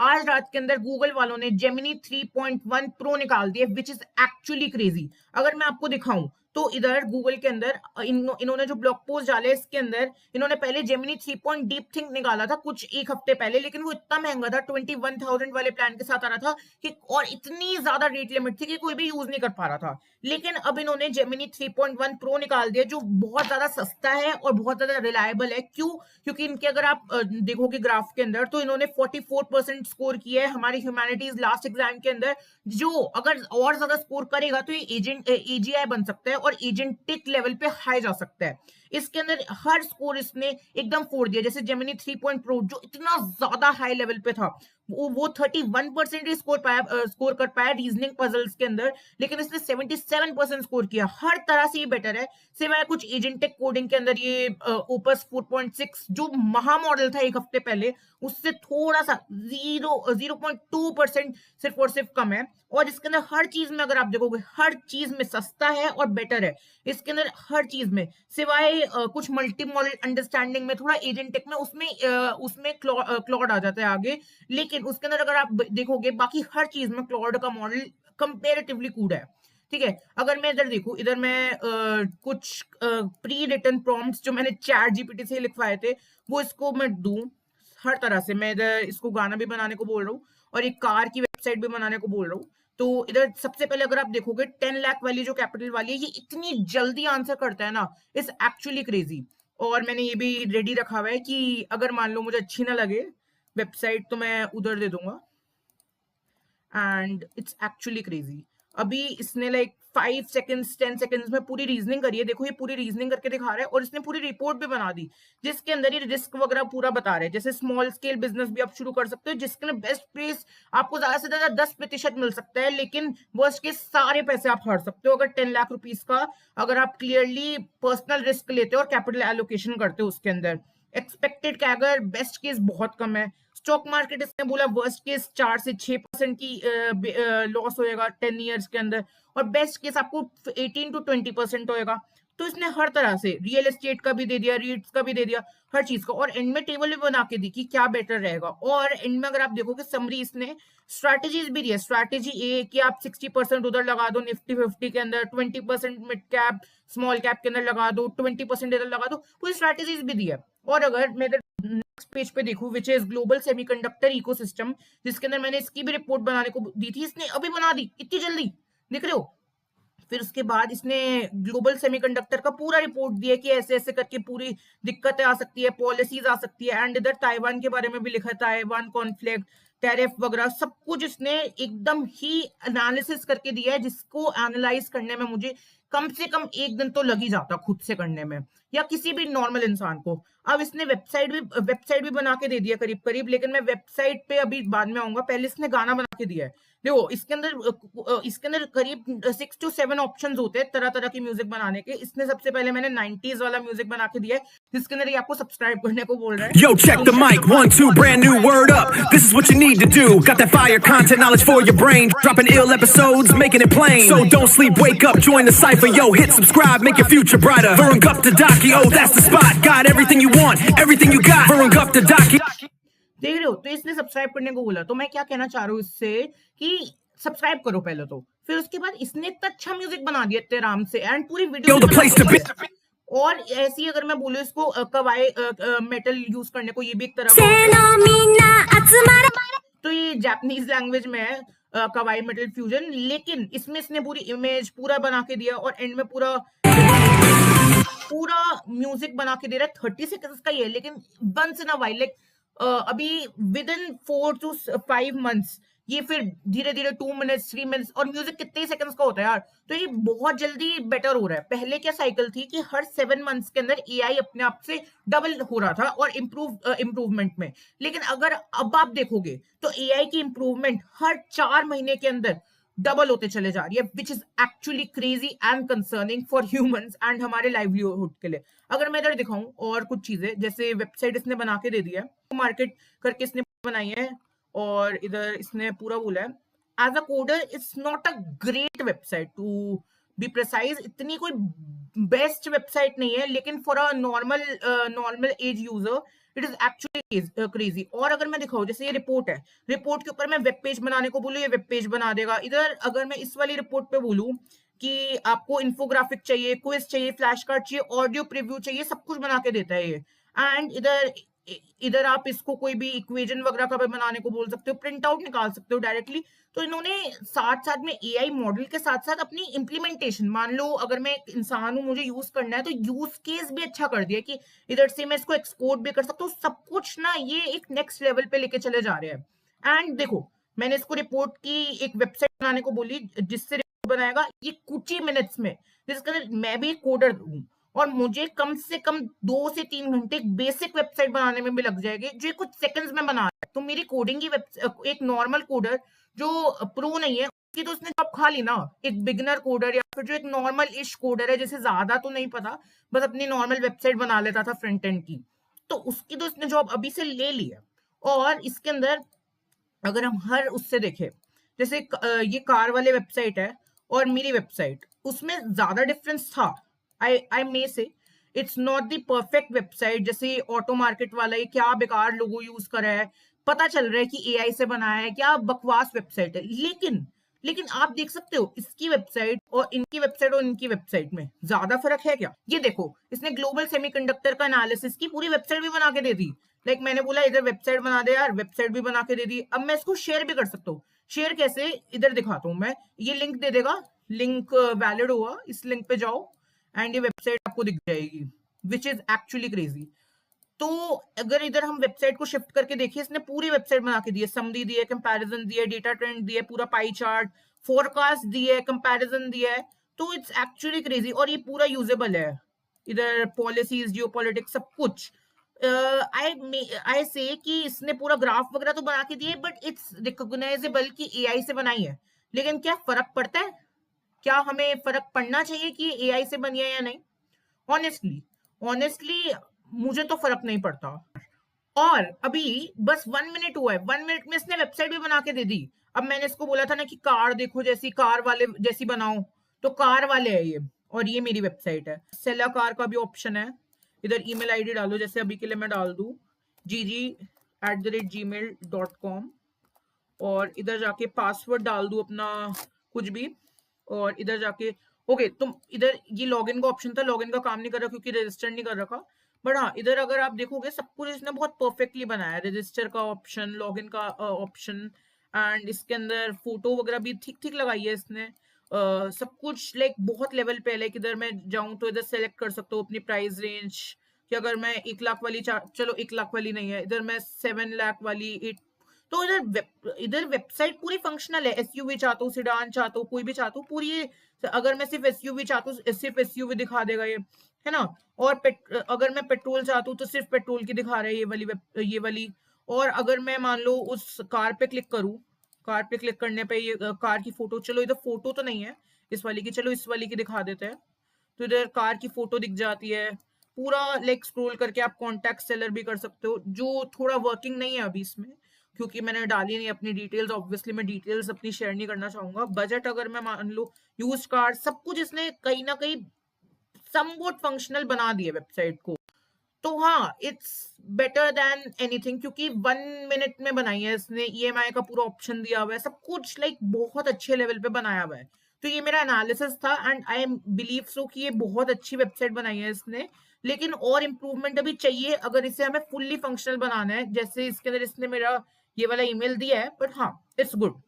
आज रात के अंदर गूगल वालों ने जेमिनी 3.1 प्रो निकाल दिया, विच इज एक्चुअली क्रेजी। अगर मैं आपको दिखाऊं तो इधर गूगल के अंदर इन्होंने जो ब्लॉग पोस्ट डाले इसके अंदर इन्होंने पहले जेमिनी 3 डीप थिंक निकाला था कुछ एक हफ्ते पहले, लेकिन वो इतना महंगा था, 21,000 वाले प्लान के साथ आ रहा था कि, और इतनी ज्यादा रेट लिमिट थी कि कोई भी यूज नहीं कर पा रहा था। लेकिन अब इन्होंने जेमिनी 3.1 प्रो निकाल दिया जो बहुत ज्यादा सस्ता है और बहुत ज्यादा रिलायबल है। क्यों? क्योंकि इनके अगर आप देखोगे ग्राफ के अंदर तो इन्होंने 44% स्कोर किया है हमारी ह्यूमैनिटीज लास्ट एग्जाम के अंदर, जो अगर और ज्यादा स्कोर करेगा तो ये एजीआई बन सकता है और एजेंटिक लेवल पे हाई जा सकता है। इसके अंदर हर स्कोर इसने एकदम फोड़ दिया। जैसे जेमिनी 3 प्रो जो इतना ज्यादा हाई लेवल पे था वो 31% ही स्कोर कर पाया रीजनिंग पजल्स के अंदर, लेकिन इसने 77% स्कोर किया। हर तरह से ये बेटर है, सिवाय कुछ एजेंटिक कोडिंग के अंदर ये ओपस 4.6 जो महा मॉडल था एक हफ्ते पहले उससे थोड़ा सा 0.2% सिर्फ और सिर्फ कम है। और इसके अंदर हर चीज में अगर आप देखोगे हर चीज में सस्ता है और बेटर है इसके अंदर हर चीज में, सिवाय कुछ मल्टी मॉडल अंडरस्टैंडिंग में थोड़ा एजेंटिक में उसमें क्लॉड आ जाता है आगे, लेकिन उसके अंदर अगर आप देखोगे बाकी हर चीज में क्लॉड का मॉडल कंपेरेटिवली कूड है। ठीक है, अगर मैं इधर देखूं, इधर मैं कुछ प्री रिटन प्रॉम्प्ट्स जो मैंने चैट जीपीटी से लिखवाए थे वो इसको मैं दूं हर तरह से। मैं इधर इसको गाना भी बनाने को बोल रहा हूँ और एक कार की वेबसाइट भी बनाने को बोल रहा हूँ। तो इधर सबसे पहले अगर आप देखोगे 10 लाख वाली जो कैपिटल वाली है ये इतनी जल्दी आंसर करता है ना, इट्स एक्चुअली क्रेजी। और मैंने ये भी रेडी रखा हुआ है कि अगर मान लो मुझे अच्छी ना लगे वेबसाइट तो मैं उधर दे दूंगा। And it's actually crazy. अभी इसने लाइक 5 सेकंड्स 10 सेकंड्स में पूरी रीजनिंग करी है। देखो ये पूरी रीजनिंग करके दिखा रहा है और इसने पूरी रिपोर्ट भी बना दी जिसके अंदर ये रिस्क वगैरह पूरा बता रहे हैं। जैसे स्मॉल स्केल बिजनेस भी आप शुरू कर सकते हो जिसके लिए बेस्ट प्लेस आपको ज्यादा से ज्यादा 10% मिल सकता है, लेकिन वर्स्ट के सारे पैसे आप हार सकते हो अगर 10 लाख रुपीज का अगर आप क्लियरली पर्सनल रिस्क लेते हो और कैपिटल एलोकेशन करते हो उसके अंदर। एक्सपेक्टेड कैगर बेस्ट केस बहुत कम है। स्टॉक मार्केट इसने बोला वर्स्ट केस 4 से 6% की लॉस होएगा 10 इयर्स के अंदर, और बेस्ट केस आपको 18 to 20% होएगा। तो इसने हर तरह से रियल एस्टेट का भी दे दिया, रीट्स का भी दे दिया, हर चीज का, और एंड में टेबल भी बना के दी कि क्या बेटर रहेगा। और एंड में अगर आप देखोगे समरी इसने स्ट्रैटेजीज भी दी है। स्ट्रैटेजी ए कि आप 60% उधर लगा दो निफ्टी 50 के अंदर, 20% मिड कैप स्मॉल कैप के अंदर लगा दो, 20% इधर लगा दो, पूरी स्ट्रैटेजीज भी दी है। और अगर मैं नेक्स्ट पेज पे देखूं which is global semiconductor ecosystem, जिसके अंदर मैंने इसकी भी रिपोर्ट बनाने को दी थी, इसने अभी बना दी इतनी जल्दी, देख रहे हो। फिर उसके बाद इसने ग्लोबल सेमीकंडक्टर का पूरा रिपोर्ट दिया कि ऐसे ऐसे करके पूरी दिक्कतें आ सकती है, पॉलिसीज आ सकती है। एंड इधर ताइवान के बारे में भी लिखा था, ताइवान कॉन्फ्लिक्ट, टैरिफ वगैरह सब कुछ इसने एकदम ही एनालिसिस करके दिया है, जिसको एनालाइज करने में मुझे कम से कम 1 दिन तो लग ही जाता खुद से करने में, या किसी भी नॉर्मल इंसान को। अब इसने वेबसाइट भी बना के दे दिया करीब करीब, लेकिन मैं वेबसाइट पे अभी बाद में आऊंगा, पहले इसने गाना बना के दिया है। देखो इसके अंदर करीब 6 to 7 ऑप्शंस होते हैं तरह तरह की म्यूजिक बनाने के। इसने सबसे पहले मैंने 90s वाला म्यूजिक बना के दिया है, जिसके अंदर ये आपको सब्सक्राइब करने को बोल रहा है। Yo, check the mic, 1 2, brand new word up. This is what you need to do. Got that fire content knowledge for your brain. Dropping ill episodes, making it plain. So don't sleep, wake up, join the cipher. Yo, hit subscribe, make your future brighter. Varungupta.ki, oh that's the spot. Got everything you want, everything you got. Varungupta.ki. देख रहे हो, तो इसने subscribe करने को बोला। तो मैं क्या कहना चाह रहा हूँ इससे कि सब्सक्राइब करो पहले तो, फिर उसके बाद इसने इतना अच्छा म्यूजिक बना दिया इतने आराम से, एंड पूरी वीडियो और ऐसी अगर मैं बोलूँ इसको कवाई मेटल यूज करने को, ये भी एक तरह का, तो ये जापानीज लैंग्वेज में है कवाई मेटल फ्यूजन, लेकिन इसमें इसने पूरी इमेज पूरा बना के दिया और एंड में पूरा म्यूजिक बना के दे रहा है। 30 सेकंड्स का ही है, लेकिन once in a while like अभी विद इन 4 to 5 months ये फिर धीरे धीरे 2 minutes 3 minutes, और म्यूजिक कितने सेकंड्स का होता है यार, तो ये बहुत जल्दी बेटर हो रहा है। पहले क्या साइकिल थी कि हर 7 months के अंदर एआई अपने आप से डबल हो रहा था और इम्प्रूवमेंट में, लेकिन अगर अब आप देखोगे तो एआई की इम्प्रूवमेंट हर 4 महीने के अंदर डबल होते चले जा रही है, which is actually crazy and concerning for humans and हमारे लाइवलीहुड के लिए। अगर मैं इधर दिखाऊं और कुछ चीजें, जैसे वेबसाइट इसने बना के दे दिया है, मार्केट करके इसने बनाई है, और इधर इसने पूरा बोला है as a coder it's not a great website to be precise, इतनी कोई बेस्ट वेबसाइट नहीं है, लेकिन for a normal as user it is actually crazy. और अगर मैं दिखाऊं, जैसे ये रिपोर्ट है, रिपोर्ट के ऊपर मैं वेब पेज बनाने को बोलूँ, ये वेब पेज बना देगा। इधर अगर मैं इस वाली रिपोर्ट पे बोलूँ कि आपको इन्फोग्राफिक चाहिए, क्विज चाहिए, फ्लैश कार्ड चाहिए, ऑडियो प्रीव्यू चाहिए, सब कुछ बना के देता है ये। एंड इधर आप इसको कोई भी इक्वेशन वगैरह का भी बनाने को बोल सकते हो, प्रिंट आउट निकाल सकते हो डायरेक्टली। तो इन्होंने साथ साथ में एआई मॉडल के साथ साथ अपनी इम्प्लीमेंटेशन, मान लो अगर मैं एक इंसान हूं, मुझे यूज करना है, तो यूज केस भी अच्छा कर दिया कि इधर से मैं इसको एक्सपोर्ट भी कर सकता हूँ। सब कुछ ना ये एक नेक्स्ट लेवल पे लेके चले जा रहे हैं। एंड देखो, मैंने इसको रिपोर्ट की एक वेबसाइट बनाने को बोली, जिससे रिपोर्ट बनाएगा ये कुछ ही मिनट्स में। जिसके अंदर मैं भी एक कोडर हूँ और मुझे कम से कम 2 से 3 घंटे एक बेसिक वेबसाइट बनाने में भी लग जाएंगे, जो ये कुछ सेकंड्स में बना रहा है। तो मेरी कोडिंग की एक नॉर्मल कोडर जो प्रो नहीं है, उसकी तो उसने जॉब खा ली ना। एक बिगनर कोडर या फिर जो एक नॉर्मल इश कोडर है, जैसे ज्यादा तो नहीं पता, बस अपनी नॉर्मल वेबसाइट बना लेता था फ्रंट एंड की, तो उसकी तो इसने जॉब अभी से ले ली है। और इसके अंदर अगर हम हर उससे देखें, जैसे ये कार वाले वेबसाइट है और मेरी वेबसाइट, उसमें ज्यादा डिफरेंस था। आई मे से it's not the perfect website. जैसे ऑटो मार्केट वाला, ये क्या बेकार लोगो यूज कर रहा है, पता चल रहा है कि एआई से बनाया है, क्या बकवास वेबसाइट है। लेकिन आप देख सकते हो इसकी वेबसाइट और इनकी वेबसाइट में ज्यादा फर्क है क्या? ये देखो, इसने ग्लोबल सेमीकंडक्टर का एनालिसिस की पूरी वेबसाइट भी बना के दे दी। लाइक मैंने बोला इधर वेबसाइट बना दे यार, वेबसाइट भी बना के दे दी। अब मैं इसको शेयर भी कर सकता हूँ। शेयर कैसे, इधर दिखाता हूँ मैं। ये लिंक दे देगा, लिंक वैलिड हुआ, इस लिंक पे जाओ एंड ये वेबसाइट आपको दिख जाएगी, विच इज एक्चुअली क्रेजी। तो अगर इधर हम वेबसाइट को शिफ्ट करके देखिए, इसने पूरी वेबसाइट बना के दी है, समरी दी है, कंपैरिजन दी है, डेटा ट्रेंड दी है, पूरा पाई चार्ट, फोरकास्ट दी है, कंपैरिजन दिया है। तो इट्स एक्चुअली क्रेजी और ये पूरा यूजेबल है। इधर पॉलिसीज, जियोपॉलिटिक्स, सब कुछ। आई से कि इसने पूरा ग्राफ वगैरह तो बना के दिए, बट इट्स रिकॉग्नाइजेबल कि एआई से बनाई है। लेकिन क्या फर्क पड़ता है? क्या हमें फर्क पड़ना चाहिए कि एआई से बनी है या नहीं? ऑनेस्टली मुझे तो फर्क नहीं पड़ता। और अभी बस 1 मिनट हुआ है, 1 मिनट में इसने वेबसाइट भी बना के दे दी। अब मैंने इसको बोला था ना कि कार देखो, जैसी कार वाले जैसी बनाओ, तो कार वाले है ये। और ये मेरी वेबसाइट है। सेला कार का भी ऑप्शन है। इधर ईमेल आईडी डालो, जैसे अभी के लिए मैं डाल दूं gg@gmail.com, और इधर जाके पासवर्ड डाल दूं अपना कुछ भी, और इधर जाके ओके। तुम इधर ये लॉगिन का ऑप्शन था, लॉगिन का काम नहीं कर रहा क्योंकि रजिस्टर नहीं कर रखा। बट हाँ, इधर अगर आप देखोगे सब कुछ इसने बहुत परफेक्टली बनाया है। रजिस्टर का ऑप्शन, लॉगिन का ऑप्शन, एंड इसके अंदर फोटो वगैरह भी ठीक ठीक लगाई है इसने। सब कुछ लाइक बहुत लेवल पे है। लाइक इधर मैं जाऊं तो इधर सेलेक्ट कर सकता हूँ अपनी प्राइस रेंज, कि अगर मैं 1 लाख वाली चलो 1 लाख वाली नहीं है, इधर मैं 7 लाख वाली 8। तो इधर वेबसाइट पूरी फंक्शनल है। एसयूवी चाहता हूँ, सिडान चाहता हूँ, कोई भी चाहता हूँ, पूरी। अगर मैं सिर्फ एसयूवी चाहता हूँ, सिर्फ एसयूवी दिखा देगा ये, है ना। और अगर मैं पेट्रोल चाहता हूँ तो सिर्फ पेट्रोल की दिखा रहा है ये वाली। और अगर मैं मान लो उस कार पे क्लिक करूँ, कार पे क्लिक करने पे ये कार की फोटो, चलो इधर फोटो तो नहीं है इस वाली की, चलो इस वाली की दिखा देते हैं। तो इधर कार की फोटो दिख जाती है पूरा। लाइक स्क्रॉल करके आप कॉन्टैक्ट सेलर भी कर सकते हो, जो थोड़ा वर्किंग नहीं है अभी इसमें, क्योंकि मैंने डाली नहीं अपनी डिटेल्स। ऑब्वियसली मैं डिटेल्स अपनी शेयर नहीं करना चाहूंगा। बजट अगर मैं मान लो, यूज कार, सब कुछ इसने कहीं ना कहीं समवॉट फंक्शनल बना दिया वेबसाइट को। तो हाँ, इट्स बेटर देन एनीथिंग, क्योंकि 1 मिनट में बनाई है इसने। ईएमआई का पूरा ऑप्शन दिया हुआ है, सब कुछ लाइक बहुत अच्छे लेवल पे बनाया हुआ है। तो ये मेरा एनालिसिस था एंड आई बिलीव सो कि ये बहुत अच्छी वेबसाइट बनाई है इसने। लेकिन और इम्प्रूवमेंट अभी चाहिए अगर इसे हमें फुल्ली फंक्शनल बनाना है। जैसे इसके अंदर इसने मेरा ये वाला ईमेल दिया है, बट हाँ, इट्स गुड।